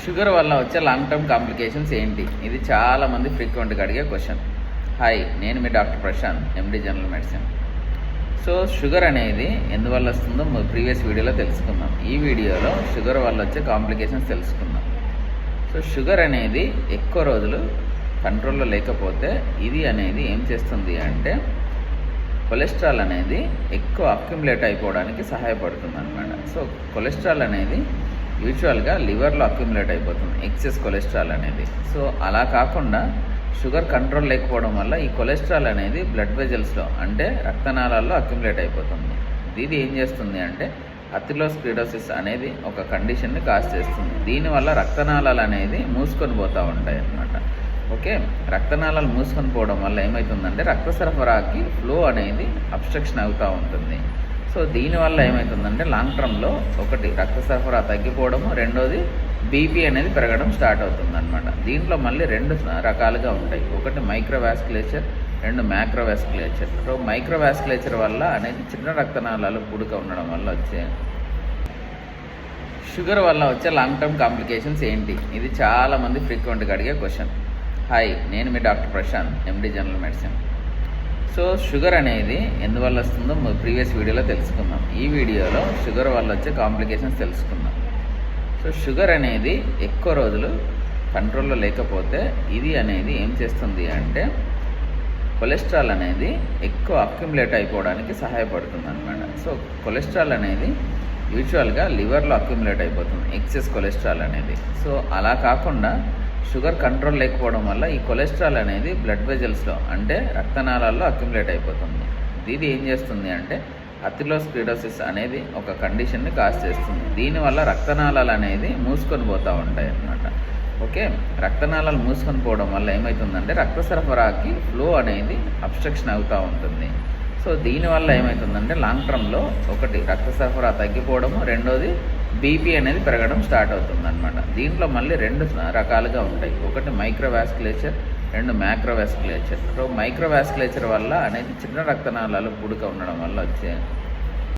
Sugar వల్ల వచ్చే long term complications ఏంటి? ఇది చాలామంది ఫ్రీక్వెంట్గా అడిగే క్వశ్చన్. హాయ్, నేను మీ doctor Prashant, MD general medicine. So sugar అనేది ఎందువల్ల వస్తుందో ప్రీవియస్ వీడియోలో తెలుసుకుందాం. ఈ వీడియోలో షుగర్ వల్ల వచ్చే కాంప్లికేషన్స్ తెలుసుకుందాం. సో షుగర్ అనేది ఎక్కువ రోజులు కంట్రోల్లో లేకపోతే ఇది అనేది ఏం చేస్తుంది అంటే కొలెస్ట్రాల్ అనేది ఎక్కువ అక్యుములేట్ అయిపోవడానికి సహాయపడుతుంది అనమాట. సో కొలెస్ట్రాల్ అనేది యూజువల్గా లివర్లో అక్యుములేట్ అయిపోతుంది, ఎక్సెస్ కొలెస్ట్రాల్ అనేది. సో అలా కాకుండా షుగర్ కంట్రోల్ లేకపోవడం వల్ల ఈ కొలెస్ట్రాల్ అనేది బ్లడ్ వెజల్స్లో అంటే రక్తనాళాల్లో అక్యుములేట్ అయిపోతుంది. ఇది ఏం చేస్తుంది అంటే అథెరోస్క్లెరోసిస్ అనేది ఒక కండిషన్ని కాజ్ చేస్తుంది. దీనివల్ల రక్తనాళాలు అనేది మూసుకొని పోతూ ఉంటాయి అన్నమాట. ఓకే, రక్తనాళాలు మూసుకొని పోవడం వల్ల ఏమవుతుందంటే రక్త సరఫరాకి ఫ్లో అనేది అబ్స్ట్రక్షన్ అవుతూ ఉంటుంది. సో దీనివల్ల ఏమవుతుందంటే లాంగ్ టర్మ్లో ఒకటి రక్త సరఫరా తగ్గిపోవడము, రెండోది బీపీ అనేది పెరగడం స్టార్ట్ అవుతుంది అనమాట. దీంట్లో మళ్ళీ రెండు రకాలుగా ఉంటాయి. ఒకటి మైక్రోవాస్కులేచర్, రెండు మ్యాక్రోవాస్కులేచర్. సో మైక్రోవాస్కులేచర్ వల్ల అనేది చిన్న రక్తనాళాలు పూడిక ఉండడం వల్ల వచ్చే షుగర్ వల్ల వచ్చే లాంగ్ టర్మ్ కాంప్లికేషన్స్ ఏంటి? ఇది చాలామంది ఫ్రీక్వెంట్గా అడిగే క్వశ్చన్. హాయ్, నేను మీ doctor Prashant, MD general medicine. So sugar అనేది ఎందువల్ల వస్తుందో ప్రీవియస్ వీడియోలో తెలుసుకుందాం. ఈ వీడియోలో షుగర్ వల్ల వచ్చే కాంప్లికేషన్స్ తెలుసుకుందాం. సో షుగర్ అనేది ఎక్కువ రోజులు కంట్రోల్లో లేకపోతే ఇది అనేది ఏం చేస్తుంది అంటే కొలెస్ట్రాల్ అనేది ఎక్కువ అక్యుములేట్ అయిపోవడానికి సహాయపడుతుంది అనమాట. సో కొలెస్ట్రాల్ అనేది యూజువల్గా లివర్లో అక్యుములేట్ అయిపోతుంది, ఎక్సెస్ కొలెస్ట్రాల్ అనేది. సో అలా కాకుండా షుగర్ కంట్రోల్ లేకపోవడం వల్ల ఈ కొలెస్ట్రాల్ అనేది బ్లడ్ వెజల్స్లో అంటే రక్తనాళాల్లో అక్యుములేట్ అయిపోతుంది. ఇది ఏం చేస్తుంది అంటే అథెరోస్క్లెరోసిస్ అనేది ఒక కండిషన్ని కాజ్ చేస్తుంది. దీనివల్ల రక్తనాళాలు అనేది మూసుకొని పోతూ ఉంటాయి అన్నమాట. ఓకే, రక్తనాళాలు మూసుకొని పోవడం వల్ల ఏమవుతుందంటే రక్త సరఫరాకి ఫ్లో అనేది అబ్స్ట్రక్షన్ అవుతూ ఉంటుంది. సో దీనివల్ల ఏమవుతుందంటే లాంగ్ టర్మ్లో ఒకటి రక్త సరఫరా తగ్గిపోవడము, రెండోది బీపీ అనేది పెరగడం స్టార్ట్ అవుతుంది అనమాట. దీంట్లో మళ్ళీ రెండు రకాలుగా ఉంటాయి. ఒకటి మైక్రోవాస్కులేచర్, రెండు మ్యాక్రోవాస్కులేచర్. సో మైక్రోవాస్కులేచర్ వల్ల అనేది చిన్న రక్తనాళాలు పూడిక ఉండడం వల్ల వచ్చే